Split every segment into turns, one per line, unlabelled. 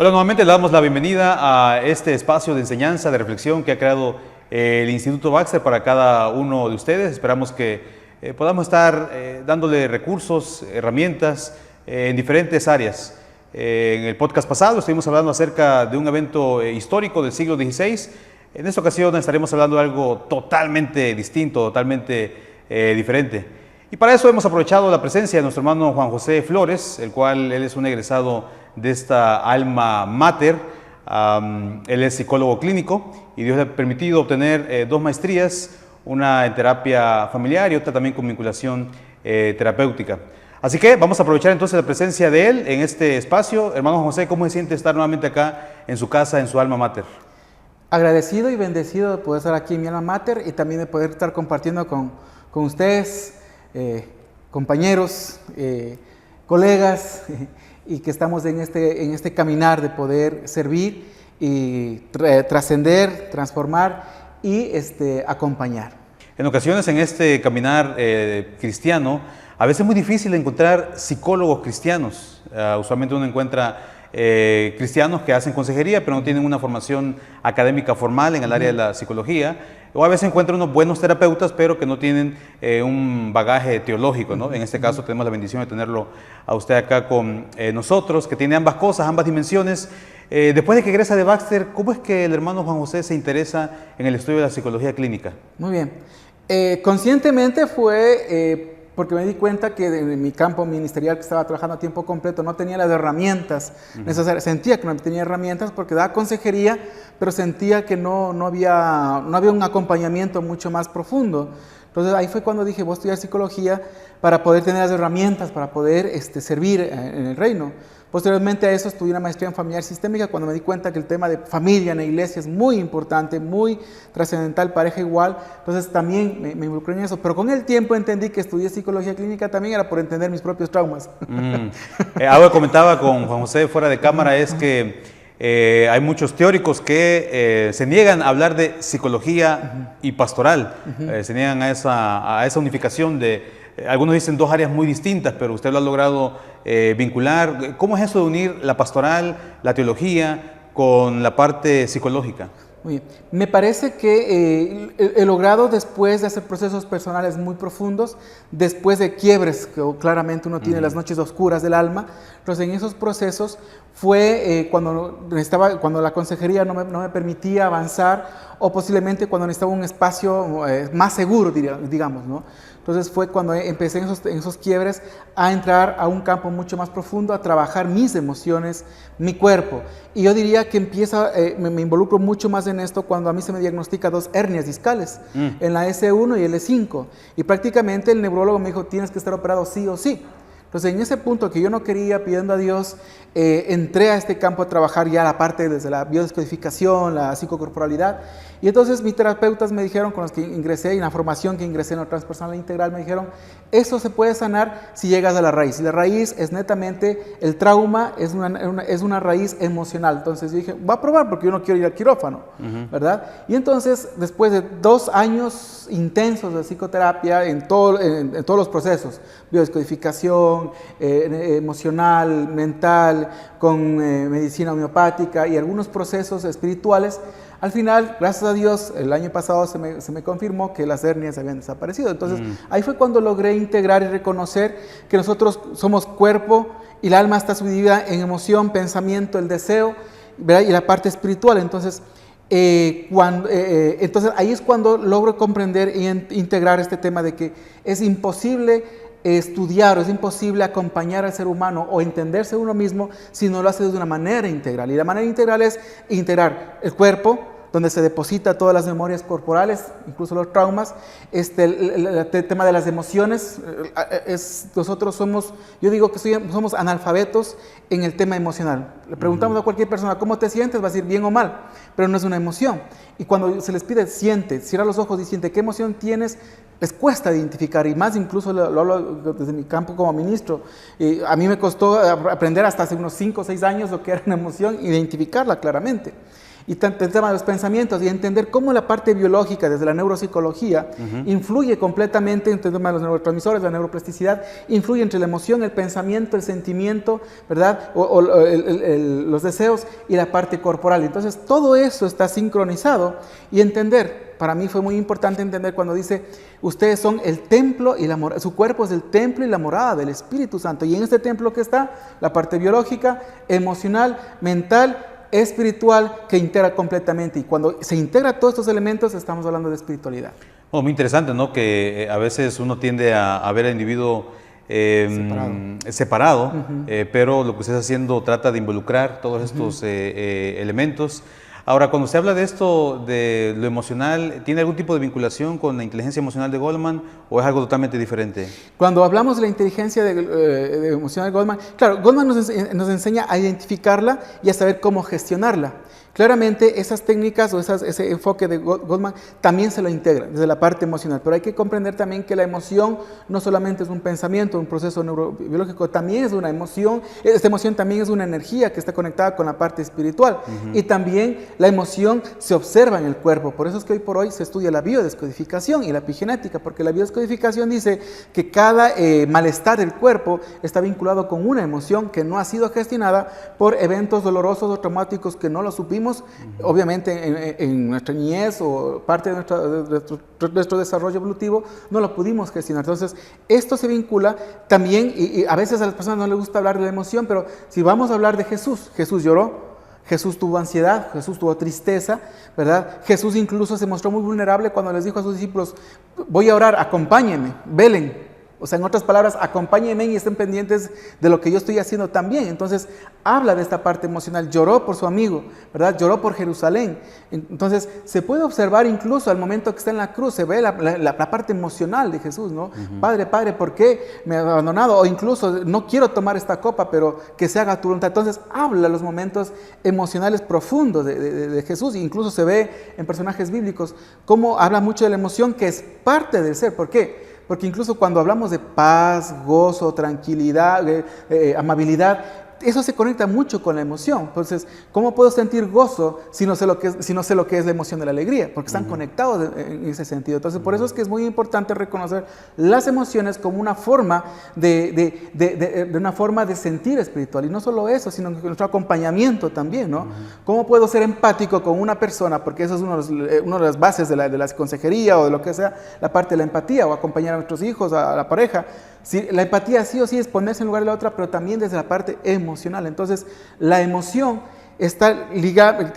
Hola, nuevamente le damos la bienvenida a este espacio de enseñanza, de reflexión que ha creado el Instituto Baxter para cada uno de ustedes. Esperamos que podamos estar dándole recursos, herramientas en diferentes áreas. En el podcast pasado estuvimos hablando acerca de un evento histórico del siglo XVI. En esta ocasión estaremos hablando de algo totalmente distinto, totalmente diferente. Y para eso hemos aprovechado la presencia de nuestro hermano Juan José Flores, el cual él es un egresado de esta alma mater. Él es psicólogo clínico y Dios le ha permitido obtener 2 maestrías, una en terapia familiar y otra también con vinculación terapéutica. Así que vamos a aprovechar entonces la presencia de él en este espacio. Hermano Juan José, ¿cómo se siente estar nuevamente acá en su casa, en su alma mater?
Agradecido y bendecido de poder estar aquí en mi alma mater y también de poder estar compartiendo con ustedes, compañeros, colegas, y que estamos en este caminar de poder servir y trascender, transformar y acompañar.
En ocasiones en este caminar cristiano, a veces es muy difícil encontrar psicólogos cristianos. Usualmente uno encuentra cristianos que hacen consejería, pero no tienen una formación académica formal en el área de la psicología. O a veces encuentran unos buenos terapeutas, pero que no tienen un bagaje teológico, ¿no? En este caso tenemos la bendición de tenerlo a usted acá con nosotros, que tiene ambas cosas, ambas dimensiones. Después de que egresa de Baxter, ¿cómo es que el hermano Juan José se interesa en el estudio de la psicología clínica?
Muy bien. Conscientemente fue porque me di cuenta que en mi campo ministerial, que estaba trabajando a tiempo completo, no tenía las herramientas necesarias. Sentía que no tenía herramientas porque daba consejería, pero sentía que no había un acompañamiento mucho más profundo. Entonces ahí fue cuando dije, voy a estudiar psicología para poder tener las herramientas, para poder servir en el reino. Posteriormente a eso estudié una maestría en familiar sistémica cuando me di cuenta que el tema de familia en la iglesia es muy importante, muy trascendental, pareja igual. Entonces también me involucré en eso. Pero con el tiempo entendí que estudié psicología clínica también era por entender mis propios traumas.
Algo que comentaba con Juan José fuera de cámara es que hay muchos teóricos que se niegan a hablar de psicología y pastoral. Se niegan a esa unificación de... Algunos dicen 2 áreas muy distintas, pero usted lo ha logrado vincular. ¿Cómo es eso de unir la pastoral, la teología, con la parte psicológica?
Muy bien. Me parece que he logrado, después de hacer procesos personales muy profundos, después de quiebres, que claramente uno tiene las noches oscuras del alma, entonces en esos procesos fue cuando la consejería no me permitía avanzar, o posiblemente cuando necesitaba un espacio más seguro, digamos, ¿no? Entonces fue cuando empecé en esos quiebres a entrar a un campo mucho más profundo, a trabajar mis emociones, mi cuerpo. Y yo diría que me involucro mucho más en esto cuando a mí se me diagnostica 2 hernias discales, en la S1 y el E5. Y prácticamente el neurólogo me dijo, tienes que estar operado sí o sí. Entonces en ese punto que yo no quería, pidiendo a Dios, entré a este campo a trabajar ya la parte desde la biodescodificación, la psicocorporalidad. Y entonces mis terapeutas me dijeron, con los que ingresé, y en la formación que ingresé en la transpersonal integral, me dijeron, eso se puede sanar si llegas a la raíz. Y la raíz es netamente, el trauma es una raíz emocional. Entonces yo dije, voy a probar porque yo no quiero ir al quirófano, ¿verdad? Y entonces, después de 2 años intensos de psicoterapia en todos los procesos, biodescodificación, emocional, mental, con medicina homeopática y algunos procesos espirituales, al final, gracias a Dios, el año pasado se me confirmó que las hernias habían desaparecido. Entonces, ahí fue cuando logré integrar y reconocer que nosotros somos cuerpo y el alma está subdividida en emoción, pensamiento, el deseo, ¿verdad? Y la parte espiritual. Entonces, entonces ahí es cuando logro comprender e integrar este tema de que es imposible estudiar, es imposible acompañar al ser humano o entenderse uno mismo si no lo hace de una manera integral. Y la manera integral es integrar el cuerpo, donde se deposita todas las memorias corporales, incluso los traumas, el tema de las emociones, nosotros somos, yo digo que somos analfabetos en el tema emocional. Le preguntamos a cualquier persona, ¿cómo te sientes? Va a decir bien o mal, pero no es una emoción. Y cuando se les pide, siente, cierra los ojos y siente, ¿qué emoción tienes? Les cuesta identificar, y más incluso lo hablo desde mi campo como ministro. A mí me costó aprender hasta hace unos 5 o 6 años lo que era una emoción, identificarla claramente. Y el tema de los pensamientos y entender cómo la parte biológica desde la neuropsicología influye completamente entre el tema de los neurotransmisores, la neuroplasticidad, influye entre la emoción, el pensamiento, el sentimiento, ¿verdad? Los deseos y la parte corporal. Entonces todo eso está sincronizado y entender. Para mí fue muy importante entender cuando dice, ustedes son el templo y su cuerpo es el templo y la morada del Espíritu Santo. Y en este templo que está la parte biológica, emocional, mental, espiritual, que integra completamente. Y cuando se integra todos estos elementos, estamos hablando de espiritualidad.
Muy interesante, ¿no? Que a veces uno tiende a ver al individuo separado, pero lo que usted está haciendo trata de involucrar todos estos elementos. Ahora, cuando se habla de esto, de lo emocional, ¿tiene algún tipo de vinculación con la inteligencia emocional de Goleman o es algo totalmente diferente?
Cuando hablamos de la inteligencia emocional de Goleman, claro, Goleman nos enseña a identificarla y a saber cómo gestionarla. Claramente esas técnicas o ese enfoque de Goleman también se lo integra desde la parte emocional, pero hay que comprender también que la emoción no solamente es un pensamiento, un proceso neurobiológico, también es una emoción, esta emoción también es una energía que está conectada con la parte espiritual y también la emoción se observa en el cuerpo, por eso es que hoy por hoy se estudia la biodescodificación y la epigenética, porque la biodescodificación dice que cada malestar del cuerpo está vinculado con una emoción que no ha sido gestionada por eventos dolorosos o traumáticos que no lo supimos. Obviamente en nuestra niñez o parte de nuestro desarrollo evolutivo no lo pudimos gestionar. Entonces, esto se vincula también, y a veces a las personas no les gusta hablar de la emoción, pero si vamos a hablar de Jesús, Jesús lloró, Jesús tuvo ansiedad, Jesús tuvo tristeza, ¿verdad? Jesús incluso se mostró muy vulnerable cuando les dijo a sus discípulos, voy a orar, acompáñenme, velen. O sea, en otras palabras, acompáñenme y estén pendientes de lo que yo estoy haciendo también. Entonces, habla de esta parte emocional. Lloró por su amigo, ¿verdad? Lloró por Jerusalén. Entonces, se puede observar incluso al momento que está en la cruz, se ve la parte emocional de Jesús, ¿no? Padre, Padre, ¿por qué me has abandonado? O incluso, no quiero tomar esta copa, pero que se haga tu voluntad. Entonces, habla de los momentos emocionales profundos de Jesús. E incluso se ve en personajes bíblicos cómo habla mucho de la emoción que es parte del ser. ¿Por qué? Porque incluso cuando hablamos de paz, gozo, tranquilidad, amabilidad, eso se conecta mucho con la emoción. Entonces, ¿cómo puedo sentir gozo si no sé lo que es la emoción de la alegría? Porque están conectados en ese sentido. Entonces, por eso es que es muy importante reconocer las emociones como una forma una forma de sentir espiritual. Y no solo eso, sino nuestro acompañamiento también, ¿no? ¿Cómo puedo ser empático con una persona? Porque eso es una de las bases de la consejería o de lo que sea, la parte de la empatía o acompañar a nuestros hijos, a la pareja. Sí, la empatía sí o sí es ponerse en lugar de la otra, pero también desde la parte emocional. Entonces, la emoción está ligada,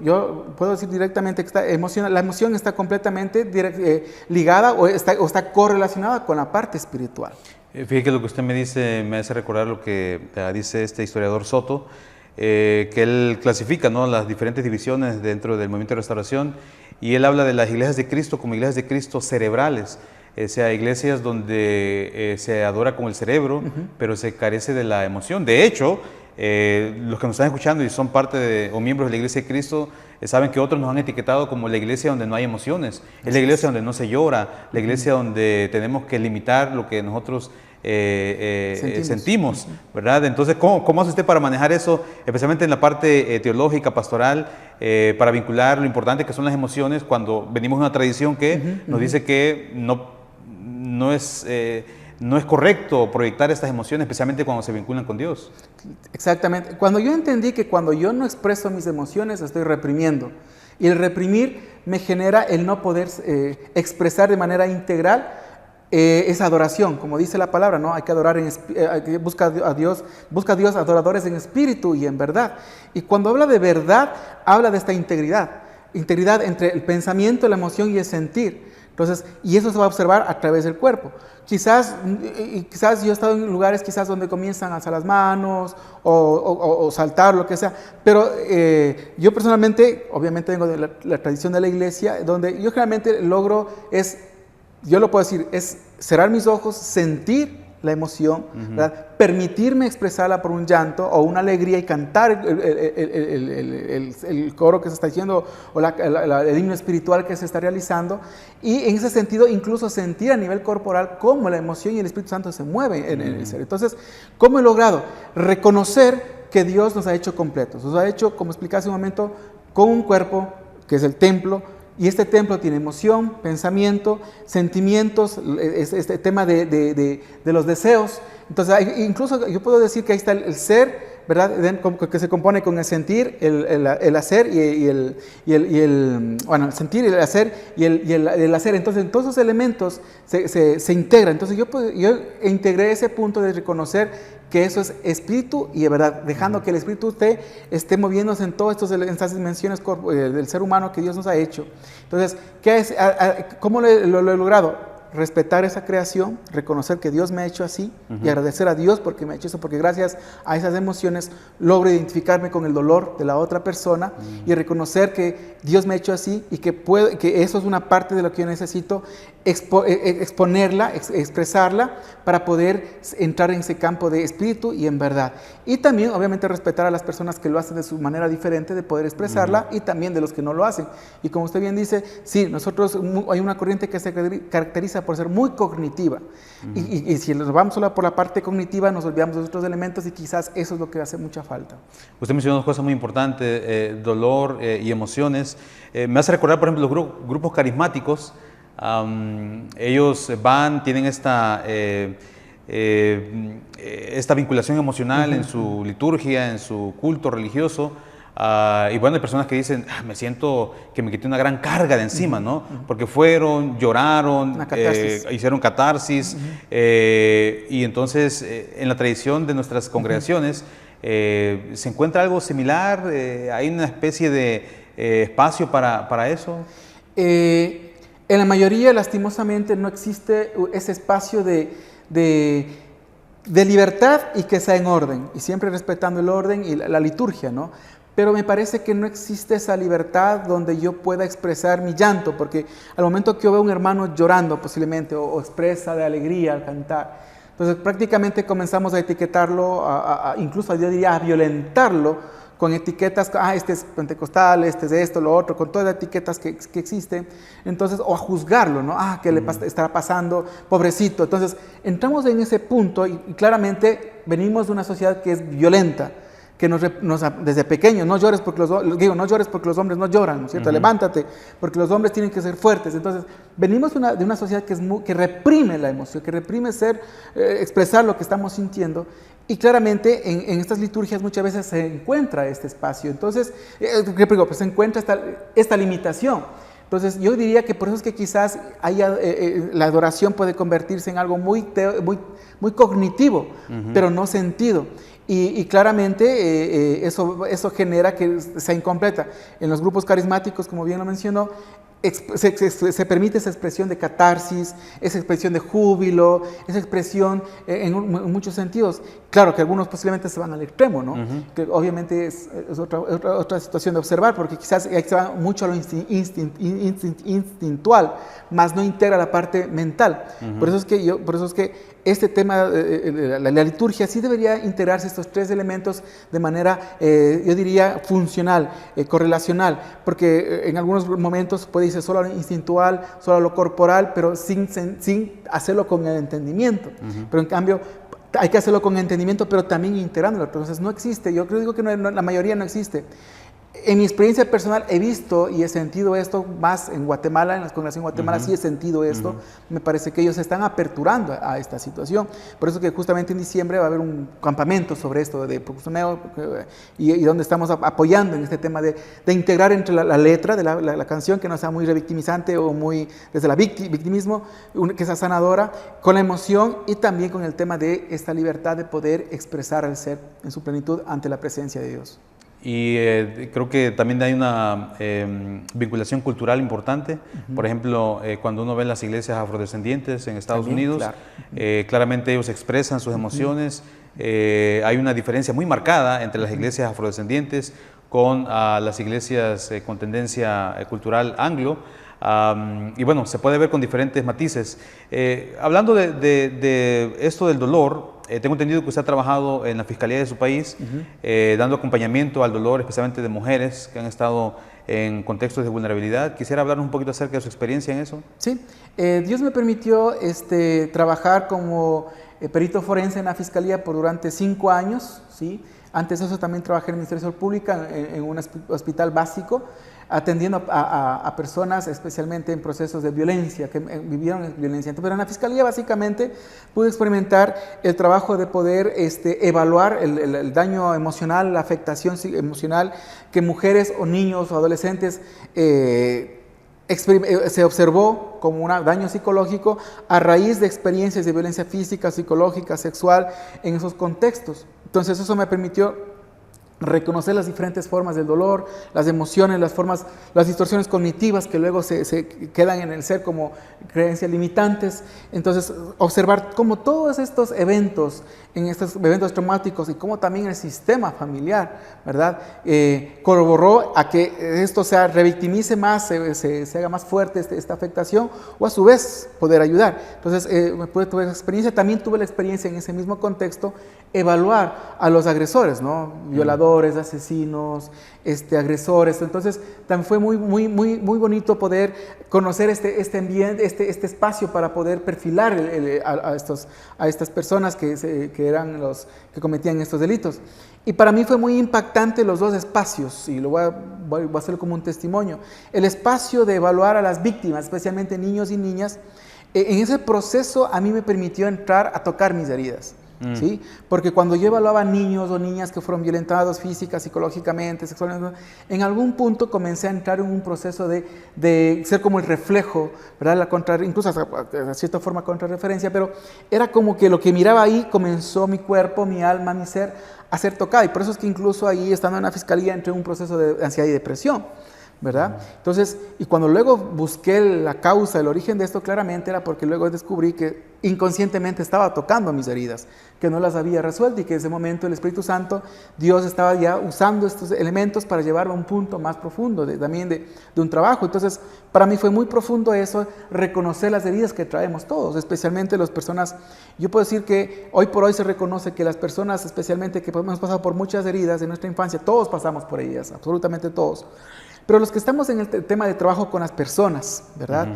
yo puedo decir directamente que la emoción está completamente ligada o está correlacionada con la parte espiritual.
Fíjate que lo que usted me dice me hace recordar lo que dice este historiador Soto, que él clasifica, ¿no?, las diferentes divisiones dentro del movimiento de restauración, y él habla de las iglesias de Cristo como iglesias de Cristo cerebrales. Sea iglesias donde se adora con el cerebro, pero se carece de la emoción. De hecho, los que nos están escuchando y son parte o miembros de la Iglesia de Cristo, saben que otros nos han etiquetado como la iglesia donde no hay emociones. Es la iglesia donde no se llora, la iglesia donde tenemos que limitar lo que nosotros sentimos, ¿verdad? Entonces, ¿cómo hace usted para manejar eso, especialmente en la parte teológica, pastoral, para vincular lo importante que son las emociones cuando venimos de una tradición que nos dice que no es correcto proyectar estas emociones, especialmente cuando se vinculan con Dios?
Exactamente. Cuando yo entendí que cuando yo no expreso mis emociones, estoy reprimiendo. Y el reprimir me genera el no poder expresar de manera integral esa adoración, como dice la palabra, ¿no? Hay que adorar, busca a Dios adoradores en espíritu y en verdad. Y cuando habla de verdad, habla de esta integridad entre el pensamiento, la emoción y el sentir. Entonces, y eso se va a observar a través del cuerpo. Quizás yo he estado en lugares quizás donde comienzan a alzar las manos o saltar, lo que sea, pero yo personalmente, obviamente vengo de la tradición de la iglesia, donde yo generalmente logro yo lo puedo decir, es cerrar mis ojos, sentir la emoción, ¿verdad? Permitirme expresarla por un llanto o una alegría y cantar el coro que se está diciendo o el himno espiritual que se está realizando, y en ese sentido incluso sentir a nivel corporal cómo la emoción y el Espíritu Santo se mueven en el ser. Entonces, ¿cómo he logrado? Reconocer que Dios nos ha hecho completos, nos ha hecho, como expliqué hace un momento, con un cuerpo que es el templo, y este templo tiene emoción, pensamiento, sentimientos, este tema de los deseos. Entonces, incluso yo puedo decir que ahí está el ser, ¿verdad? Que se compone con el sentir, el hacer bueno, el sentir, el hacer y el hacer. Entonces, todos esos elementos se integran. Entonces, yo integré ese punto de reconocer que eso es espíritu y verdad, dejando que el espíritu esté moviéndose en todas estas dimensiones del ser humano que Dios nos ha hecho. Entonces, ¿cómo lo he logrado? Respetar esa creación, reconocer que Dios me ha hecho así y agradecer a Dios porque me ha hecho eso, porque gracias a esas emociones logro identificarme con el dolor de la otra persona y reconocer que Dios me ha hecho así y que eso es una parte de lo que yo necesito exponerla, expresarla para poder entrar en ese campo de espíritu y en verdad. Y también, obviamente, respetar a las personas que lo hacen de su manera diferente de poder expresarla y también de los que no lo hacen. Y como usted bien dice, sí, nosotros hay una corriente que se caracteriza por ser muy cognitiva. Y si nos vamos solo por la parte cognitiva, nos olvidamos de otros elementos y quizás eso es lo que hace mucha falta.
Usted mencionó dos cosas muy importantes, dolor y emociones. Me hace recordar, por ejemplo, los grupos carismáticos. Ellos tienen esta vinculación emocional en su liturgia, en su culto religioso. Y bueno, hay personas que dicen, me siento que me quité una gran carga de encima, ¿no? Porque fueron, lloraron, hicieron catarsis. Y entonces, en la tradición de nuestras congregaciones, ¿se encuentra algo similar? ¿Hay una especie de espacio para eso?
En la mayoría, lastimosamente, no existe ese espacio de libertad y que sea en orden, y siempre respetando el orden y la liturgia, ¿no? Pero me parece que no existe esa libertad donde yo pueda expresar mi llanto, porque al momento que yo veo a un hermano llorando posiblemente o expresa de alegría al cantar, entonces prácticamente comenzamos a etiquetarlo, incluso yo diría a violentarlo, con etiquetas, este es pentecostal, este es esto, lo otro, con todas las etiquetas que existen, entonces, o a juzgarlo, ¿no? ¿Qué le estará pasando? Pobrecito. Entonces, entramos en ese punto y claramente venimos de una sociedad que es violenta, que desde pequeños, no llores porque los hombres no lloran, ¿no es cierto? Levántate, porque los hombres tienen que ser fuertes. Entonces, venimos de una sociedad que reprime la emoción, que reprime expresar lo que estamos sintiendo. Y claramente en estas liturgias muchas veces se encuentra este espacio. Entonces, se encuentra esta limitación. Entonces, yo diría que por eso es que quizás la adoración puede convertirse en algo muy cognitivo, pero no sentido. Y claramente eso genera que sea incompleta. En los grupos carismáticos, como bien lo mencionó, se permite esa expresión de catarsis, esa expresión de júbilo, esa expresión en muchos sentidos. Claro que algunos posiblemente se van al extremo, ¿no? Que obviamente es otra situación de observar, porque quizás se va mucho a lo instintual, más no integra la parte mental. Por eso es que este tema, la liturgia, sí debería integrarse estos tres elementos de manera, yo diría, funcional, correlacional, porque en algunos momentos puede irse solo a lo instintual, solo a lo corporal, pero sin hacerlo con el entendimiento. Pero en cambio, hay que hacerlo con entendimiento, pero también integrándolo. Entonces, no existe. Yo digo que la mayoría no existe. En mi experiencia personal he visto y he sentido esto más en Guatemala, en las congregaciones de Guatemala sí he sentido esto. Me parece que ellos se están aperturando a esta situación. Por eso que justamente en diciembre va a haber un campamento sobre esto de Proxuneo y donde estamos apoyando en este tema de integrar entre la letra de la canción, que no sea muy revictimizante o muy desde la victimismo, que sea sanadora, con la emoción y también con el tema de esta libertad de poder expresar al ser en su plenitud ante la presencia de Dios.
Y creo que también hay una vinculación cultural importante. Por ejemplo, cuando uno ve las iglesias afrodescendientes en Estados Unidos, claro. Claramente ellos expresan sus emociones. Hay una diferencia muy marcada entre las iglesias afrodescendientes con las iglesias con tendencia cultural anglo. Y bueno, se puede ver con diferentes matices. Hablando de esto del dolor, tengo entendido que usted ha trabajado en la Fiscalía de su país, dando acompañamiento al dolor, especialmente de mujeres que han estado en contextos de vulnerabilidad. Quisiera hablarnos un poquito acerca de su experiencia en eso.
Sí, Dios me permitió trabajar como perito forense en la Fiscalía durante 5 años, ¿sí? Antes de eso también trabajé en el Ministerio de Salud Pública, en un hospital básico, atendiendo a personas especialmente en procesos de violencia, que vivieron violencia. Entonces, pero en la Fiscalía básicamente pude experimentar el trabajo de poder evaluar el daño emocional, la afectación emocional que mujeres o niños o adolescentes se observó como un daño psicológico a raíz de experiencias de violencia física, psicológica, sexual en esos contextos. Entonces eso me permitió reconocer las diferentes formas del dolor, las emociones, las distorsiones cognitivas que luego se quedan en el ser como creencias limitantes. Entonces, observar cómo todos estos eventos, en estos eventos traumáticos y cómo también el sistema familiar, ¿verdad? Corroboró a que esto se revictimice más, se haga más fuerte esta afectación, o a su vez poder ayudar. Entonces, tuve esa experiencia, también tuve la experiencia en ese mismo contexto, evaluar a los agresores, ¿no? Violadores, asesinos, agresores. Entonces, también fue muy bonito poder conocer este ambiente, este espacio para poder perfilar a estas personas que eran los que cometían estos delitos. Y para mí fue muy impactante los dos espacios, y lo voy a hacer como un testimonio. El espacio de evaluar a las víctimas, especialmente niños y niñas, en ese proceso a mí me permitió entrar a tocar mis heridas. ¿Sí? Porque cuando yo evaluaba niños o niñas que fueron violentados física, psicológicamente, sexualmente, en algún punto comencé a entrar en un proceso de ser como el reflejo, ¿verdad? Incluso a cierta forma contrarreferencia, pero era como que lo que miraba ahí comenzó mi cuerpo, mi alma, mi ser a ser tocado, y por eso es que incluso ahí, estando en la Fiscalía, entré en un proceso de ansiedad y depresión, ¿verdad? Entonces, y cuando luego busqué la causa, el origen de esto, claramente era porque luego descubrí que inconscientemente estaba tocando mis heridas, que no las había resuelto, y que en ese momento el Espíritu Santo, Dios estaba ya usando estos elementos para llevarlo a un punto más profundo, también de un trabajo. Entonces, para mí fue muy profundo eso, reconocer las heridas que traemos todos, especialmente las personas. Yo puedo decir que hoy por hoy se reconoce que las personas, especialmente que hemos pasado por muchas heridas en nuestra infancia, todos pasamos por ellas, absolutamente todos. Pero los que estamos en el tema de trabajo con las personas, ¿verdad?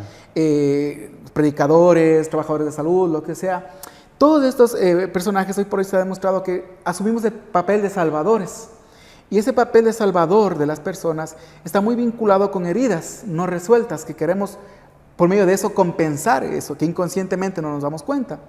Predicadores, trabajadores de salud, lo que sea, todos estos personajes hoy por hoy se ha demostrado que asumimos el papel de salvadores. Y ese papel de salvador de las personas está muy vinculado con heridas no resueltas, que queremos por medio de eso compensar eso, que inconscientemente no nos damos cuenta.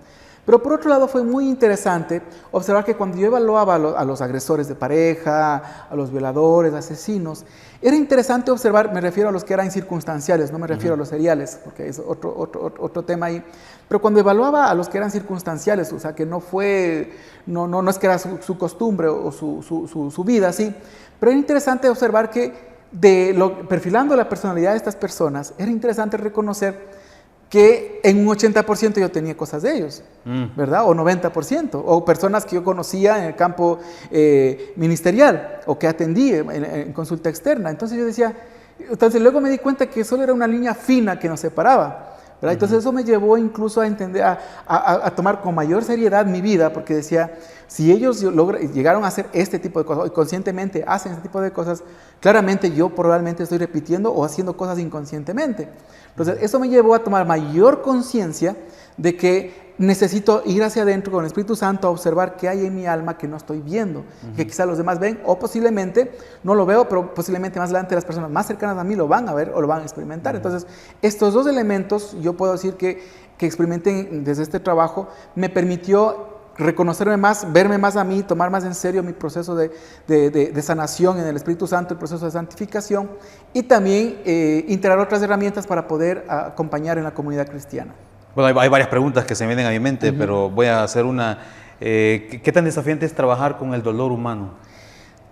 Pero por otro lado fue muy interesante observar que cuando yo evaluaba a los agresores de pareja, a los violadores, asesinos, era interesante observar, me refiero a los que eran circunstanciales, no me refiero a los seriales, porque es otro tema ahí, pero cuando evaluaba a los que eran circunstanciales, o sea, que no es que era su costumbre o su vida, sí, pero era interesante observar que perfilando la personalidad de estas personas, era interesante reconocer que en un 80% yo tenía cosas de ellos, ¿verdad? O 90%, o personas que yo conocía en el campo ministerial, o que atendí en consulta externa. Entonces yo decía, entonces luego me di cuenta que solo era una línea fina que nos separaba, ¿verdad? Entonces eso me llevó incluso a entender, a tomar con mayor seriedad mi vida, porque decía, si ellos llegaron a hacer este tipo de cosas, o conscientemente hacen este tipo de cosas, claramente yo probablemente estoy repitiendo o haciendo cosas inconscientemente. Entonces eso me llevó a tomar mayor conciencia de que necesito ir hacia adentro con el Espíritu Santo a observar qué hay en mi alma que no estoy viendo, que quizás los demás ven, o posiblemente no lo veo, pero posiblemente más adelante las personas más cercanas a mí lo van a ver o lo van a experimentar. Entonces, estos dos elementos, yo puedo decir que experimenté desde este trabajo, me permitió reconocerme más, verme más a mí, tomar más en serio mi proceso de sanación en el Espíritu Santo, el proceso de santificación, y también integrar otras herramientas para poder acompañar en la comunidad cristiana.
Bueno, hay varias preguntas que se me vienen a mi mente, pero voy a hacer una. ¿Qué tan desafiante es trabajar con el dolor humano?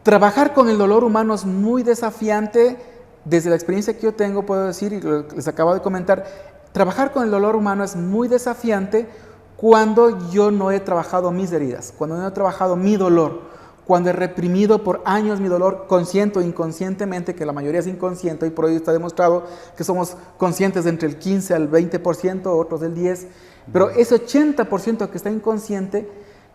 Trabajar con el dolor humano es muy desafiante. Desde la experiencia que yo tengo, puedo decir, y les acabo de comentar, trabajar con el dolor humano es muy desafiante cuando yo no he trabajado mis heridas, cuando no he trabajado mi dolor, cuando he reprimido por años mi dolor, consciente o inconscientemente, que la mayoría es inconsciente, y por hoy está demostrado que somos conscientes de entre el 15 al 20%, otros del 10%, pero ese 80% que está inconsciente,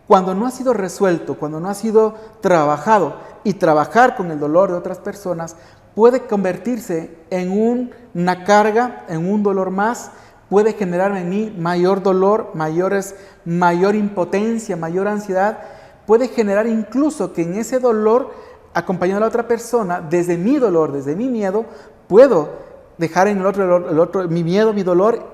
cuando no ha sido resuelto, cuando no ha sido trabajado, y trabajar con el dolor de otras personas, puede convertirse en una carga, en un dolor más, puede generarme en mí mayor dolor, mayor impotencia, mayor ansiedad, puede generar incluso que en ese dolor, acompañando a la otra persona, desde mi dolor, desde mi miedo, puedo dejar en el otro mi miedo, mi dolor,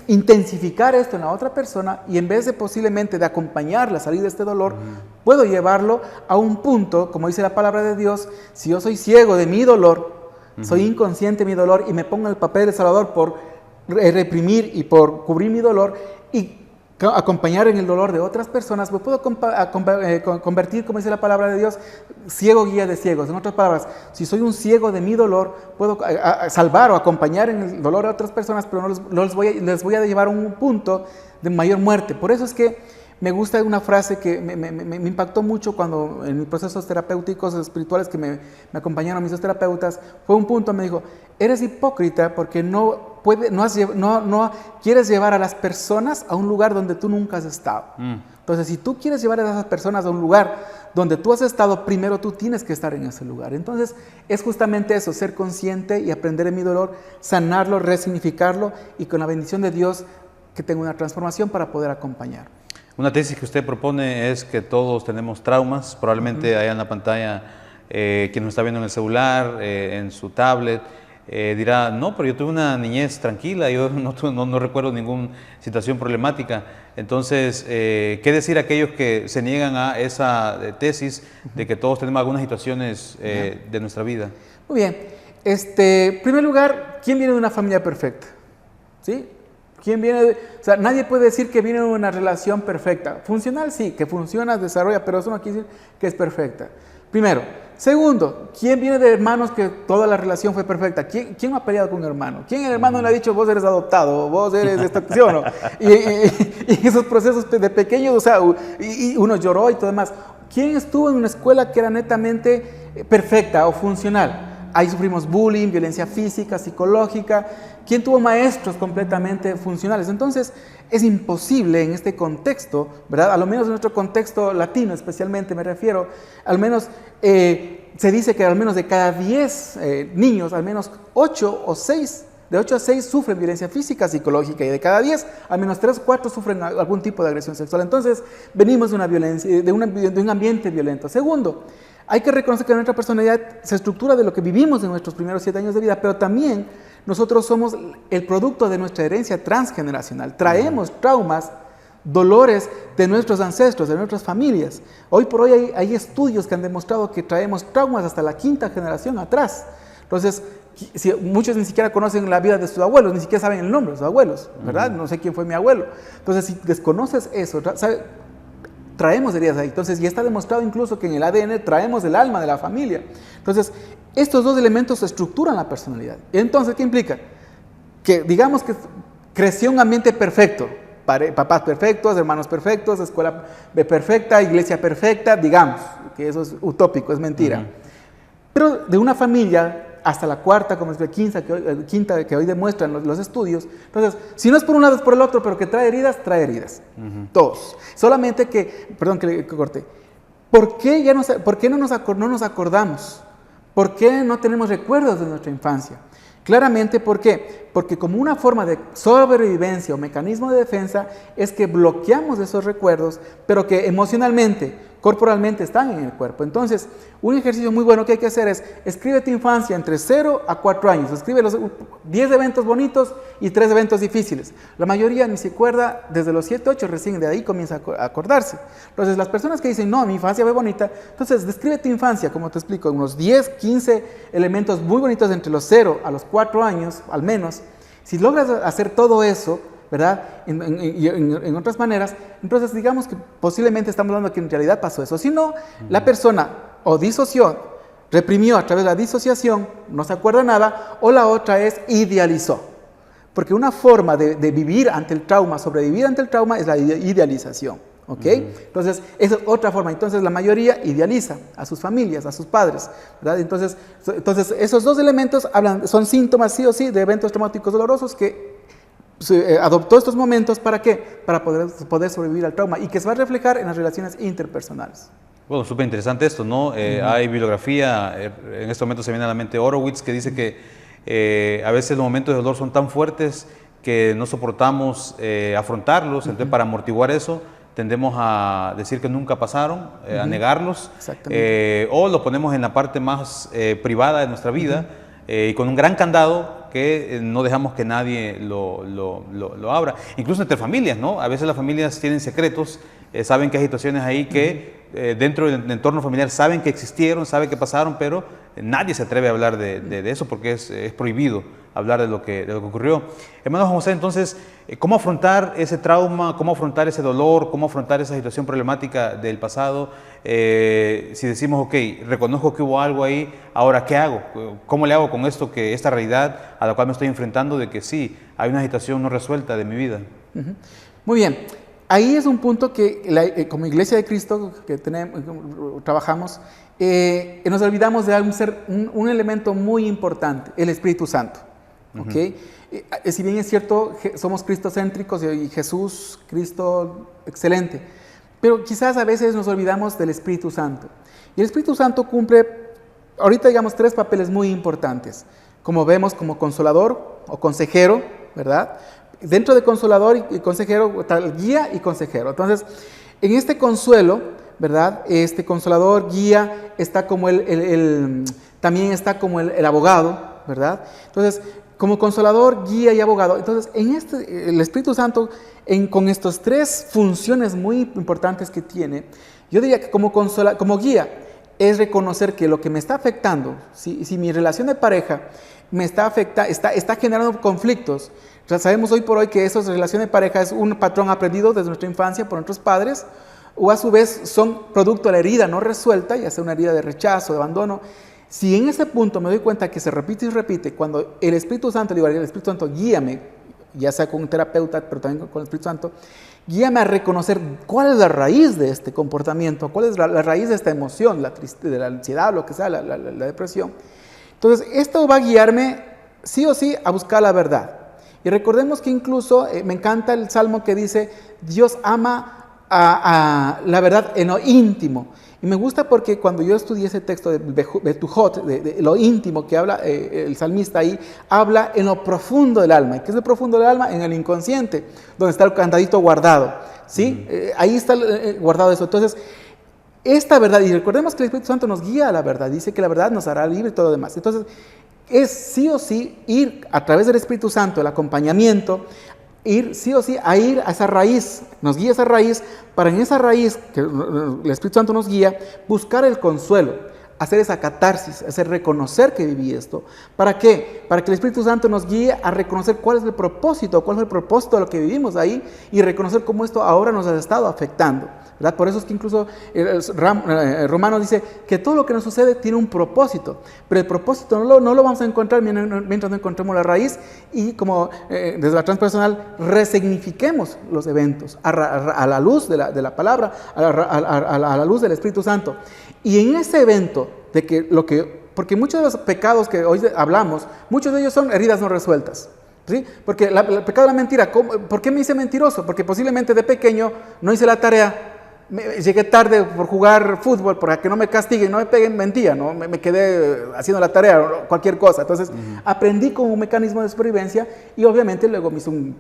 intensificar esto en la otra persona, y en vez de posiblemente de acompañarla a salir de este dolor, puedo llevarlo a un punto, como dice la palabra de Dios, si yo soy ciego de mi dolor, soy inconsciente de mi dolor y me pongo en el papel de Salvador por reprimir y por cubrir mi dolor y acompañar en el dolor de otras personas, me puedo convertir, como dice la palabra de Dios, ciego guía de ciegos. En otras palabras, si soy un ciego de mi dolor, puedo salvar o acompañar en el dolor de otras personas, pero no les voy a llevar a un punto de mayor muerte. Por eso es que me gusta una frase que me impactó mucho cuando en mis procesos terapéuticos espirituales que me acompañaron mis dos terapeutas. Fue un punto, me dijo: eres hipócrita porque no quieres llevar a las personas a un lugar donde tú nunca has estado. Entonces, si tú quieres llevar a esas personas a un lugar donde tú has estado, primero tú tienes que estar en ese lugar. Entonces, es justamente eso, ser consciente y aprender en mi dolor, sanarlo, resignificarlo, y con la bendición de Dios que tenga una transformación para poder acompañar.
Una tesis que usted propone es que todos tenemos traumas, probablemente allá en la pantalla, quien nos está viendo en el celular, en su tablet, dirá: no, pero yo tuve una niñez tranquila, yo no recuerdo ninguna situación problemática. Entonces, ¿qué decir a aquellos que se niegan a esa tesis de que todos tenemos algunas situaciones de nuestra vida?
Muy bien. En primer lugar, ¿quién viene de una familia perfecta? ¿Sí? ¿Quién viene o sea, nadie puede decir que viene de una relación perfecta. Funcional sí, que funciona, desarrolla, pero eso no quiere decir que es perfecta. Primero. Segundo, ¿quién viene de hermanos que toda la relación fue perfecta? ¿Quién no ha peleado con un hermano? ¿Quién el hermano le ha dicho: vos eres adoptado, vos eres esta opción? ¿No? Y esos procesos de pequeños, o sea, y uno lloró y todo demás. ¿Quién estuvo en una escuela que era netamente perfecta o funcional? Ahí sufrimos bullying, violencia física, psicológica. ¿Quién tuvo maestros completamente funcionales? Entonces, es imposible en este contexto, ¿verdad? A lo menos en nuestro contexto latino especialmente me refiero, al menos se dice que al menos de cada 10 niños, al menos 8 o 6, de 8 a 6 sufren violencia física, psicológica, y de cada 10, al menos 3 o 4 sufren algún tipo de agresión sexual. Entonces, venimos de una violencia, de un ambiente violento. Segundo, hay que reconocer que nuestra personalidad se estructura de lo que vivimos en nuestros primeros 7 años de vida, pero también nosotros somos el producto de nuestra herencia transgeneracional. Traemos traumas, dolores de nuestros ancestros, de nuestras familias. Hoy por hoy hay estudios que han demostrado que traemos traumas hasta la 5ª generación atrás. Entonces, muchos ni siquiera conocen la vida de sus abuelos, ni siquiera saben el nombre de sus abuelos, ¿verdad? No sé quién fue mi abuelo. Entonces, si desconoces eso, traemos heridas ahí. Entonces, ya está demostrado incluso que en el ADN traemos el alma de la familia. Entonces, estos dos elementos estructuran la personalidad. Entonces, ¿qué implica? Que digamos que creció un ambiente perfecto, papás perfectos, hermanos perfectos, escuela perfecta, iglesia perfecta, digamos, que eso es utópico, es mentira. Pero de una familia hasta la 4ª, como es la 5ª que hoy demuestran los estudios. Entonces, si no es por un lado, es por el otro, pero que trae heridas, todos. Solamente que, perdón que corté, ¿por qué no nos acordamos? ¿Por qué no tenemos recuerdos de nuestra infancia? Claramente, ¿por qué? Porque como una forma de sobrevivencia o mecanismo de defensa es que bloqueamos esos recuerdos, pero que emocionalmente, corporalmente están en el cuerpo. Entonces, un ejercicio muy bueno que hay que hacer es: escribe tu infancia entre 0 a 4 años. Escribe los 10 eventos bonitos y 3 eventos difíciles. La mayoría ni se acuerda desde los 7, 8, recién de ahí comienza a acordarse. Entonces, las personas que dicen: no, mi infancia fue bonita, entonces describe tu infancia, como te explico, unos 10, 15 elementos muy bonitos entre los 0 a los 4 años, al menos. Si logras hacer todo eso, ¿verdad? En otras maneras, entonces digamos que posiblemente estamos hablando de que en realidad pasó eso. Si no, la persona o disoció, reprimió a través de la disociación, no se acuerda nada, o la otra es idealizó. Porque una forma de vivir ante el trauma, sobrevivir ante el trauma, es la idealización. ¿Ok? Entonces, esa es otra forma. Entonces, la mayoría idealiza a sus familias, a sus padres, ¿verdad? Entonces esos dos elementos son síntomas, sí o sí, de eventos traumáticos dolorosos que adoptó estos momentos. ¿Para qué? Para poder sobrevivir al trauma, y que se va a reflejar en las relaciones interpersonales.
Bueno, súper interesante esto, ¿no? Hay bibliografía, en este momento se viene a la mente Horowitz, que dice que a veces los momentos de dolor son tan fuertes que no soportamos afrontarlos. Entonces, para amortiguar eso, tendemos a decir que nunca pasaron, a negarlos,
Exactamente.
o lo ponemos en la parte más privada de nuestra vida, y con un gran candado que no dejamos que nadie lo abra. Incluso entre familias, ¿no? A veces las familias tienen secretos, saben que hay situaciones ahí que dentro del entorno familiar saben que existieron, saben que pasaron, pero nadie se atreve a hablar de eso porque es prohibido hablar de lo que ocurrió. Hermano Juan José, entonces, ¿cómo afrontar ese trauma, cómo afrontar ese dolor, cómo afrontar esa situación problemática del pasado? Si decimos, ok, reconozco que hubo algo ahí, ahora, ¿qué hago? ¿Cómo le hago con esto, esta realidad a la cual me estoy enfrentando de que sí, hay una situación no resuelta de mi vida?
Muy bien. Ahí es un punto que como Iglesia de Cristo que trabajamos, nos olvidamos de un elemento muy importante, el Espíritu Santo. ¿Okay? Si bien es cierto, somos cristocéntricos y Jesús, Cristo, excelente, pero quizás a veces nos olvidamos del Espíritu Santo. Y el Espíritu Santo cumple, ahorita digamos, 3 papeles muy importantes, como vemos como consolador o consejero, ¿verdad? Dentro de consolador y consejero, tal guía y consejero. Entonces, en este consuelo, ¿verdad? Este consolador, guía, está como también está como el abogado, ¿verdad? Entonces, como consolador, guía y abogado. Entonces, el Espíritu Santo, con estas 3 funciones muy importantes que tiene, yo diría que como guía, es reconocer que lo que me está afectando, si mi relación de pareja me está generando conflictos. O sea, sabemos hoy por hoy que esas relaciones de pareja es un patrón aprendido desde nuestra infancia por nuestros padres, o a su vez son producto de la herida no resuelta, ya sea una herida de rechazo, de abandono. Si en ese punto me doy cuenta que se repite y repite, cuando el Espíritu Santo, digo, el Espíritu Santo guíame, ya sea con un terapeuta, pero también con el Espíritu Santo, guíame a reconocer cuál es la raíz de este comportamiento, cuál es la raíz de esta emoción, de la ansiedad, lo que sea, la depresión. Entonces, esto va a guiarme sí o sí a buscar la verdad. Y recordemos que incluso, me encanta el salmo que dice, Dios ama a la verdad en lo íntimo. Y me gusta porque cuando yo estudié ese texto de Betujot, de lo íntimo que habla el salmista ahí, habla en lo profundo del alma. ¿Y qué es lo profundo del alma? En el inconsciente, donde está el candadito guardado. ¿Sí? Ahí está guardado eso. Entonces, esta verdad, y recordemos que el Espíritu Santo nos guía a la verdad, dice que la verdad nos hará libre y todo lo demás. Entonces, es sí o sí ir a través del Espíritu Santo, el acompañamiento, ir sí o sí a ir a esa raíz, nos guía esa raíz, para en esa raíz que el Espíritu Santo nos guía, buscar el consuelo, hacer esa catarsis, hacer reconocer que viví esto. ¿Para qué? Para que el Espíritu Santo nos guíe a reconocer cuál es el propósito de lo que vivimos ahí y reconocer cómo esto ahora nos ha estado afectando, ¿verdad? Por eso es que incluso Romanos dice que todo lo que nos sucede tiene un propósito, pero el propósito no lo vamos a encontrar mientras no encontremos la raíz y como desde la transpersonal resignifiquemos los eventos a la luz de la palabra, a la luz del Espíritu Santo. Y en ese evento, porque muchos de los pecados que hoy hablamos, muchos de ellos son heridas no resueltas. ¿Sí? Porque el pecado de la mentira, ¿por qué me hice mentiroso? Porque posiblemente de pequeño no hice la tarea, llegué tarde por jugar fútbol, para que no me castiguen, no me peguen, mentira, ¿no? Me quedé haciendo la tarea o cualquier cosa. Entonces, aprendí como un mecanismo de supervivencia y obviamente luego me hice un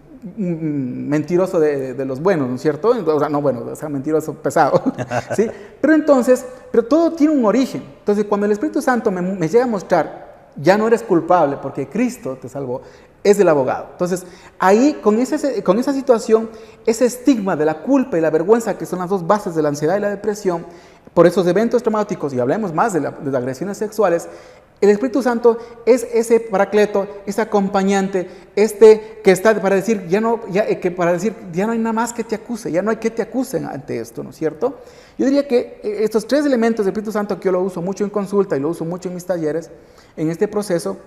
mentiroso de los buenos, ¿no es cierto? O sea, no bueno, o sea, mentiroso pesado, ¿sí? Pero todo tiene un origen. Entonces, cuando el Espíritu Santo me llega a mostrar, ya no eres culpable porque Cristo te salvó, es el abogado. Entonces, ahí con esa situación, ese estigma de la culpa y la vergüenza, que son las 2 bases de la ansiedad y la depresión, por esos eventos traumáticos, y hablemos más de las agresiones sexuales, el Espíritu Santo es ese paracleto, ese acompañante, que está para decir, ya no hay nada más que te acuse, ya no hay que te acusen ante esto, ¿no es cierto? Yo diría que estos 3 elementos del Espíritu Santo, que yo lo uso mucho en consulta y lo uso mucho en mis talleres, en este proceso,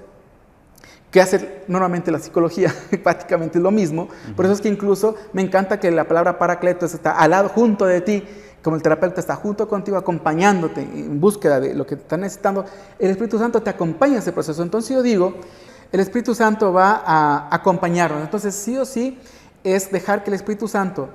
que hace normalmente la psicología, prácticamente lo mismo. Por eso es que incluso me encanta que la palabra paracleto está al lado, junto de ti, como el terapeuta está junto contigo, acompañándote en búsqueda de lo que estás necesitando. El Espíritu Santo te acompaña en ese proceso. Entonces yo digo, el Espíritu Santo va a acompañarnos. Entonces sí o sí es dejar que el Espíritu Santo,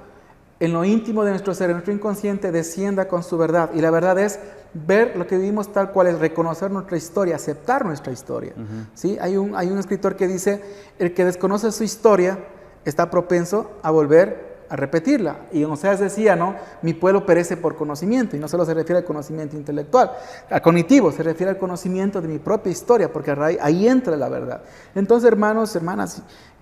en lo íntimo de nuestro ser, en nuestro inconsciente, descienda con su verdad. Y la verdad es ver lo que vivimos tal cual, es reconocer nuestra historia, aceptar nuestra historia. ¿Sí? Hay un escritor que dice, el que desconoce su historia está propenso a volver a a repetirla. Y en Oseas decía, ¿no? Mi pueblo perece por conocimiento, y no solo se refiere al conocimiento intelectual, al cognitivo, se refiere al conocimiento de mi propia historia, porque ahí entra la verdad. Entonces, hermanos, hermanas,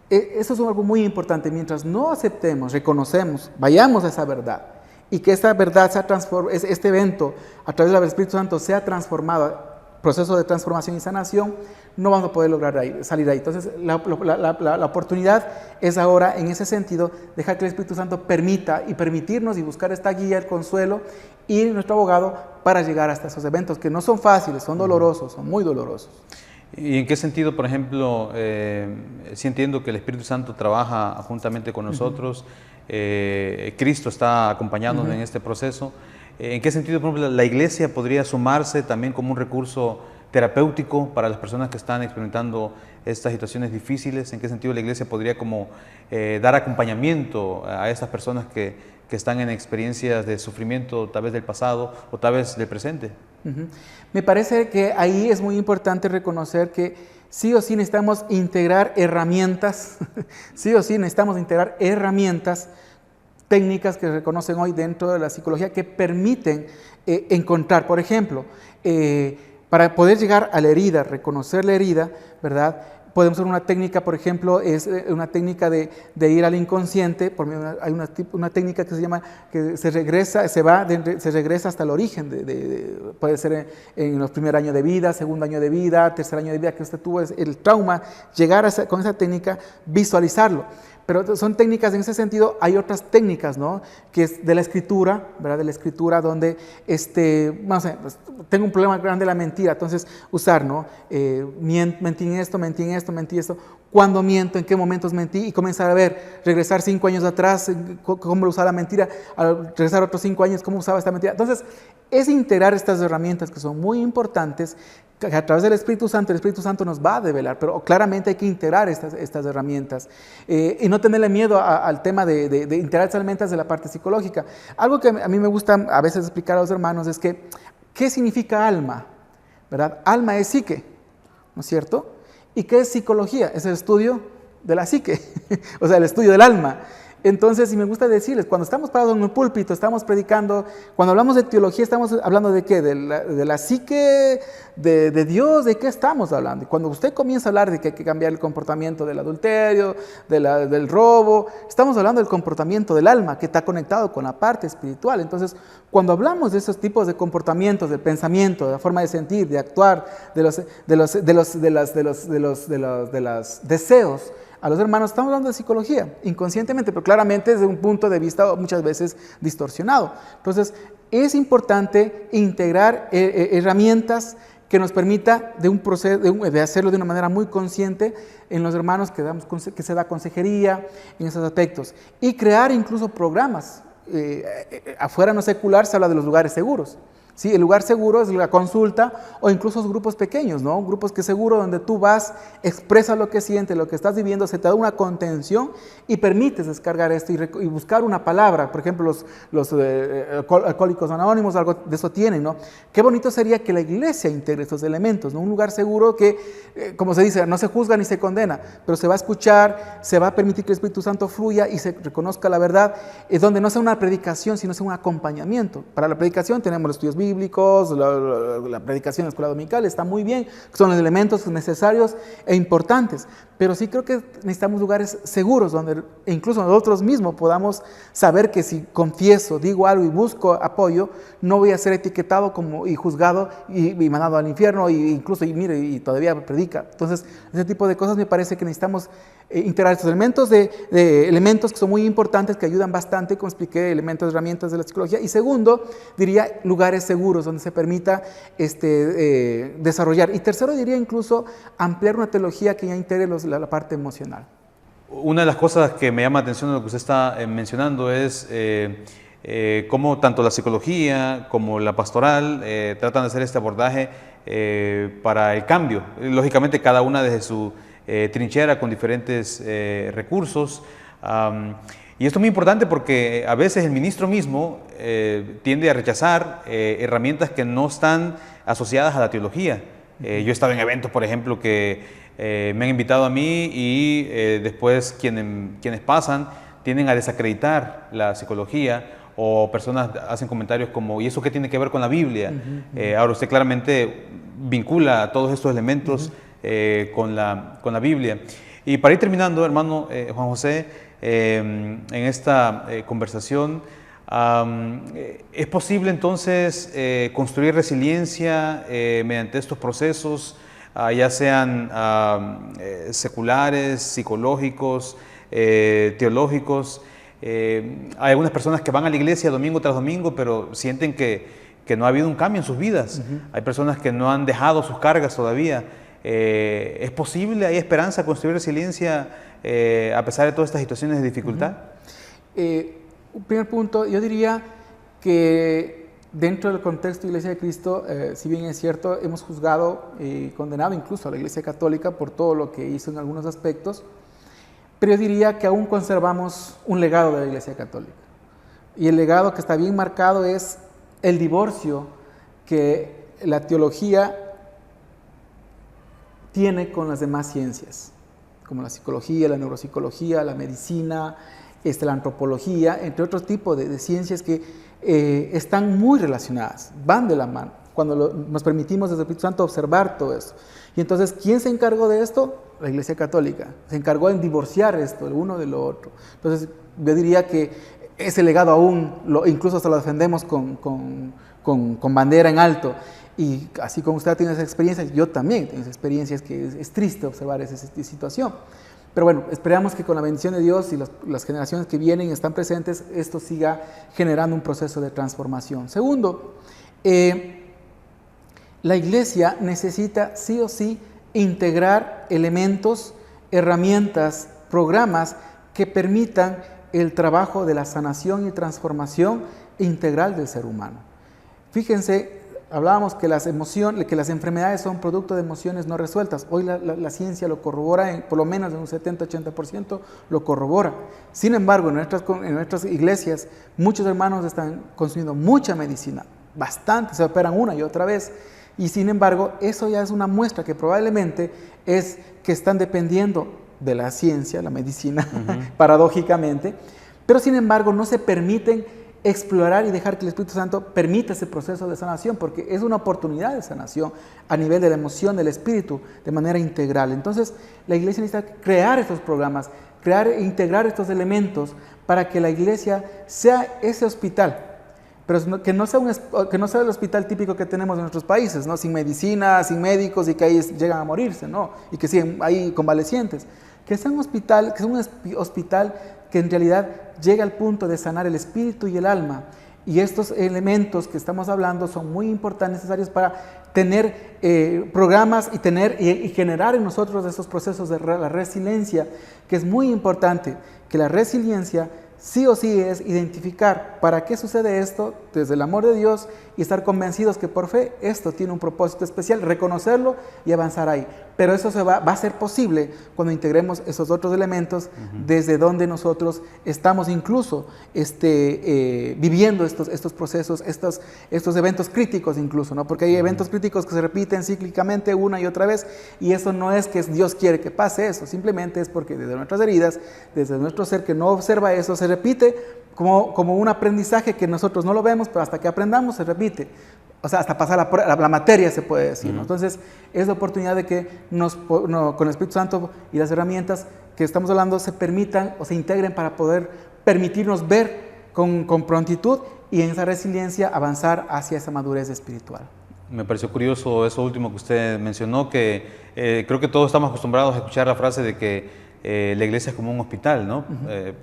eso es algo muy importante. Mientras no aceptemos, reconocemos, vayamos a esa verdad, y que esta verdad sea este evento a través del Espíritu Santo sea transformado, proceso de transformación y sanación, no vamos a poder lograr salir de ahí. Entonces, la oportunidad es ahora, en ese sentido, dejar que el Espíritu Santo permitirnos y buscar esta guía, el consuelo y nuestro abogado para llegar hasta esos eventos que no son fáciles, son dolorosos, son muy dolorosos.
¿Y en qué sentido, por ejemplo, sí entiendo que el Espíritu Santo trabaja juntamente con nosotros, Cristo está acompañándonos en este proceso? ¿En qué sentido, por ejemplo, la iglesia podría sumarse también como un recurso terapéutico para las personas que están experimentando estas situaciones difíciles? ¿En qué sentido la iglesia podría como dar acompañamiento a esas personas que están en experiencias de sufrimiento tal vez del pasado o tal vez del presente?
Me parece que ahí es muy importante reconocer que sí o sí necesitamos integrar herramientas, sí o sí necesitamos integrar herramientas técnicas que se reconocen hoy dentro de la psicología que permiten encontrar, por ejemplo, para poder llegar a la herida, reconocer la herida, ¿verdad? Podemos hacer una técnica, por ejemplo, es una técnica de ir al inconsciente. Hay una técnica que se llama, que se regresa hasta el origen, puede ser en los primeros años de vida, segundo año de vida, tercer año de vida que usted tuvo, el trauma, llegar con esa técnica, visualizarlo. Pero son técnicas en ese sentido. Hay otras técnicas, ¿no? Que es de la escritura, ¿verdad? De la escritura donde, no sé, pues, tengo un problema grande de la mentira, entonces usar, ¿no? Mentí en esto, mentí en esto, mentí esto. ¿Cuándo miento? ¿En qué momentos mentí? Y comenzar a ver, regresar 5 años atrás, cómo usaba la mentira, al regresar otros 5 años, cómo usaba esta mentira. Entonces, es integrar estas herramientas que son muy importantes, que a través del Espíritu Santo, el Espíritu Santo nos va a develar, pero claramente hay que integrar estas herramientas y no tenerle miedo al tema de integrar estas herramientas de la parte psicológica. Algo que a mí me gusta a veces explicar a los hermanos es que, ¿qué significa alma? ¿Verdad? Alma es psique, ¿no es cierto? ¿Y qué es psicología? Es el estudio de la psique, o sea, el estudio del alma. Entonces, y me gusta decirles, cuando estamos parados en un púlpito, estamos predicando, cuando hablamos de teología, estamos hablando de ¿qué? De la psique, de Dios, ¿de qué estamos hablando? Y cuando usted comienza a hablar de que hay que cambiar el comportamiento del adulterio, del robo, estamos hablando del comportamiento del alma, que está conectado con la parte espiritual. Entonces, cuando hablamos de esos tipos de comportamientos, del pensamiento, de la forma de sentir, de actuar, de los deseos, a los hermanos, estamos hablando de psicología, inconscientemente, pero claramente desde un punto de vista muchas veces distorsionado. Entonces, es importante integrar herramientas que nos permita de hacerlo de una manera muy consciente en los hermanos que se da consejería en esos aspectos. Y crear incluso programas. Afuera no secular se habla de los lugares seguros. Sí, el lugar seguro es la consulta o incluso los grupos pequeños, ¿no? Grupos que seguro donde tú vas, expresas lo que sientes, lo que estás viviendo, se te da una contención y permites descargar esto y buscar una palabra. Por ejemplo, los alcohólicos anónimos, algo de eso tienen, ¿no? Qué bonito sería que la iglesia integre estos elementos, ¿no? Un lugar seguro que, como se dice, no se juzga ni se condena, pero se va a escuchar, se va a permitir que el Espíritu Santo fluya y se reconozca la verdad, donde no sea una predicación, sino sea un acompañamiento. Para la predicación tenemos los estudios bíblicos, la predicación en la escuela dominical, está muy bien, son los elementos necesarios e importantes, pero sí creo que necesitamos lugares seguros donde incluso nosotros mismos podamos saber que si confieso, digo algo y busco apoyo, no voy a ser etiquetado y juzgado y mandado al infierno y todavía predica. Entonces, ese tipo de cosas me parece que necesitamos integrar estos elementos elementos que son muy importantes, que ayudan bastante, como expliqué, elementos, herramientas de la psicología. Y segundo, diría lugares seguros donde se permita desarrollar. Y tercero, diría incluso ampliar una teología que ya integre la parte emocional.
Una de las cosas que me llama la atención de lo que usted está mencionando es cómo tanto la psicología como la pastoral tratan de hacer este abordaje para el cambio. Lógicamente, cada una desde su trinchera con diferentes recursos. Y esto es muy importante porque a veces el ministro mismo tiende a rechazar herramientas que no están asociadas a la teología. Yo he estado en eventos, por ejemplo, que me han invitado a mí y después quienes pasan tienden a desacreditar la psicología, o personas hacen comentarios como, ¿y eso qué tiene que ver con la Biblia? Ahora usted claramente vincula todos estos elementos con la Biblia. Y para ir terminando, hermano Juan José, en esta conversación, ¿es posible entonces construir resiliencia mediante estos procesos, ya sean seculares, psicológicos, teológicos? Hay algunas personas que van a la iglesia domingo tras domingo, pero sienten que no ha habido un cambio en sus vidas. Hay personas que no han dejado sus cargas todavía. ¿Es posible, hay esperanza construir resiliencia a pesar de todas estas situaciones de dificultad?
Un primer punto, yo diría que dentro del contexto de Iglesia de Cristo, si bien es cierto, hemos juzgado y condenado incluso a la Iglesia Católica por todo lo que hizo en algunos aspectos, pero yo diría que aún conservamos un legado de la Iglesia Católica. Y el legado que está bien marcado es el divorcio que la teología tiene con las demás ciencias, como la psicología, la neuropsicología, la medicina, la antropología, entre otros tipos de ciencias que están muy relacionadas, van de la mano, cuando nos permitimos desde el Espíritu Santo observar todo eso. Y entonces, ¿quién se encargó de esto? La Iglesia Católica. Se encargó en divorciar esto, el uno de lo otro. Entonces, yo diría que ese legado aún, incluso hasta lo defendemos con bandera en alto. Y así como usted tiene esas experiencias, yo también tengo esas experiencias que es triste observar esa situación. Pero bueno, esperamos que con la bendición de Dios y las generaciones que vienen y están presentes, esto siga generando un proceso de transformación. Segundo, la Iglesia necesita sí o sí integrar elementos, herramientas, programas que permitan el trabajo de la sanación y transformación integral del ser humano. Fíjense, hablábamos que las enfermedades son producto de emociones no resueltas. Hoy la ciencia lo corrobora, por lo menos en un 70-80% lo corrobora. Sin embargo, en nuestras iglesias, muchos hermanos están consumiendo mucha medicina, bastante, se operan una y otra vez. Y sin embargo, eso ya es una muestra que probablemente es que están dependiendo de la ciencia, la medicina, paradójicamente, pero sin embargo no se permiten explorar y dejar que el Espíritu Santo permita ese proceso de sanación, porque es una oportunidad de sanación a nivel de la emoción, del espíritu, de manera integral. Entonces, la iglesia necesita crear estos programas, crear e integrar estos elementos para que la iglesia sea ese hospital, pero que no sea el hospital típico que tenemos en nuestros países, ¿no? Sin medicina, sin médicos y que ahí llegan a morirse, ¿no? Y que siguen ahí convalecientes. Que sea un hospital que en realidad llegue al punto de sanar el espíritu y el alma. Y estos elementos que estamos hablando son muy importantes, necesarios para tener programas y generar en nosotros estos procesos de la resiliencia, que es muy importante, que la resiliencia sí o sí es identificar para qué sucede esto desde el amor de Dios y estar convencidos que por fe esto tiene un propósito especial, reconocerlo y avanzar ahí. Pero eso va a ser posible cuando integremos esos otros elementos desde donde nosotros estamos incluso viviendo estos procesos, estos eventos críticos incluso, ¿no? Porque hay eventos críticos que se repiten cíclicamente una y otra vez, y eso no es que Dios quiere que pase eso, simplemente es porque desde nuestras heridas, desde nuestro ser que no observa eso, se repite como un aprendizaje que nosotros no lo vemos, pero hasta que aprendamos se repite. O sea, hasta pasar la materia se puede decir, ¿no? Entonces, es la oportunidad de que con el Espíritu Santo y las herramientas que estamos hablando se permitan o se integren para poder permitirnos ver con prontitud y en esa resiliencia avanzar hacia esa madurez espiritual.
Me pareció curioso eso último que usted mencionó, que creo que todos estamos acostumbrados a escuchar la frase de que la iglesia es como un hospital, ¿no?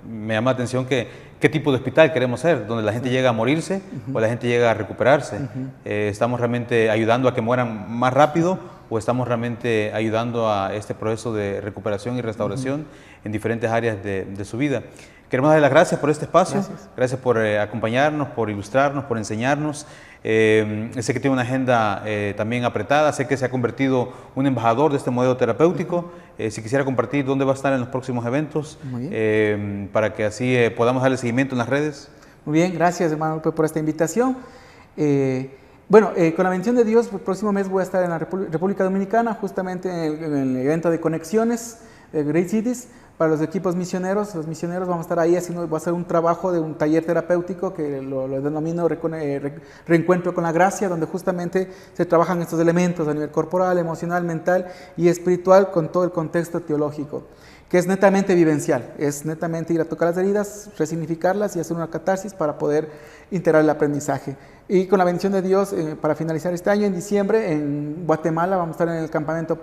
Me llama la atención qué tipo de hospital queremos ser, donde la gente llega a morirse o la gente llega a recuperarse. ¿Estamos realmente ayudando a que mueran más rápido o estamos realmente ayudando a este proceso de recuperación y restauración en diferentes áreas de su vida? Queremos darle las gracias por este espacio, gracias por acompañarnos, por ilustrarnos, por enseñarnos. Sé que tiene una agenda también apretada, sé que se ha convertido un embajador de este modelo terapéutico. Si quisiera compartir dónde va a estar en los próximos eventos, para que así podamos darle seguimiento en las redes.
Muy bien, gracias hermano por esta invitación. Con la bendición de Dios, el próximo mes voy a estar en la República Dominicana, justamente en el evento de conexiones de Great Cities, para los equipos misioneros. Los misioneros vamos a estar ahí haciendo, va a ser un trabajo de un taller terapéutico que lo denomino Reencuentro con la Gracia, donde justamente se trabajan estos elementos a nivel corporal, emocional, mental y espiritual con todo el contexto teológico, que es netamente vivencial, es netamente ir a tocar las heridas, resignificarlas y hacer una catarsis para poder integrar el aprendizaje. Y con la bendición de Dios, para finalizar este año, en diciembre, en Guatemala, vamos a estar en el campamento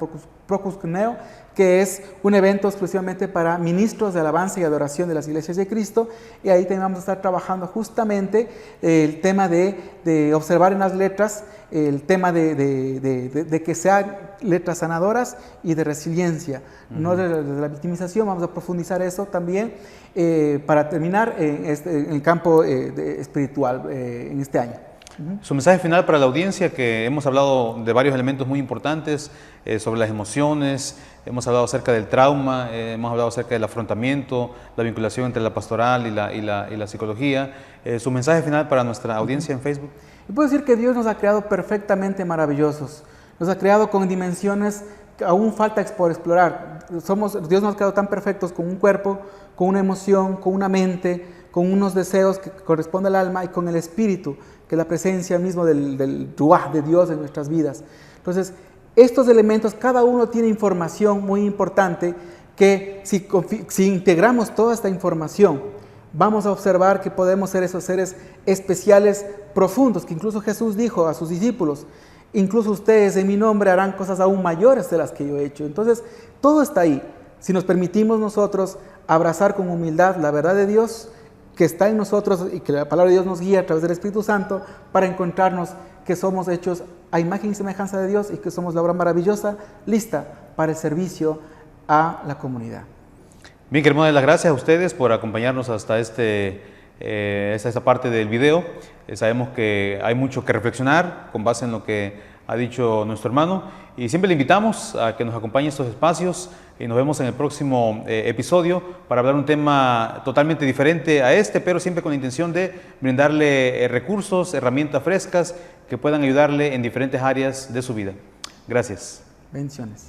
Procuscneo, que es un evento exclusivamente para ministros de alabanza y adoración de las iglesias de Cristo, y ahí también vamos a estar trabajando justamente el tema de observar en las letras, el tema de que sean letras sanadoras y de resiliencia, no de la victimización. Vamos a profundizar eso también para terminar en el campo espiritual en este año.
Su mensaje final para la audiencia, que hemos hablado de varios elementos muy importantes, sobre las emociones, hemos hablado acerca del trauma, hemos hablado acerca del afrontamiento, la vinculación entre la pastoral y la psicología. Su mensaje final para nuestra audiencia en Facebook.
Y puedo decir que Dios nos ha creado perfectamente maravillosos, nos ha creado con dimensiones que aún falta por explorar. Dios nos ha creado tan perfectos, con un cuerpo, con una emoción, con una mente, con unos deseos que corresponden al alma, y con el espíritu, que es la presencia mismo del Ruaj de Dios en nuestras vidas. Entonces, estos elementos, cada uno tiene información muy importante, que si integramos toda esta información, vamos a observar que podemos ser esos seres especiales, profundos, que incluso Jesús dijo a sus discípulos: incluso ustedes en mi nombre harán cosas aún mayores de las que yo he hecho. Entonces, todo está ahí. Si nos permitimos nosotros abrazar con humildad la verdad de Dios que está en nosotros, y que la palabra de Dios nos guía a través del Espíritu Santo para encontrarnos que somos hechos a imagen y semejanza de Dios, y que somos la obra maravillosa lista para el servicio a la comunidad.
Bien, queremos dar las gracias a ustedes por acompañarnos hasta esta parte del video. Sabemos que hay mucho que reflexionar con base en lo que ha dicho nuestro hermano, y siempre le invitamos a que nos acompañe en estos espacios, y nos vemos en el próximo episodio para hablar un tema totalmente diferente a este, pero siempre con la intención de brindarle recursos, herramientas frescas que puedan ayudarle en diferentes áreas de su vida. Gracias.
Bendiciones.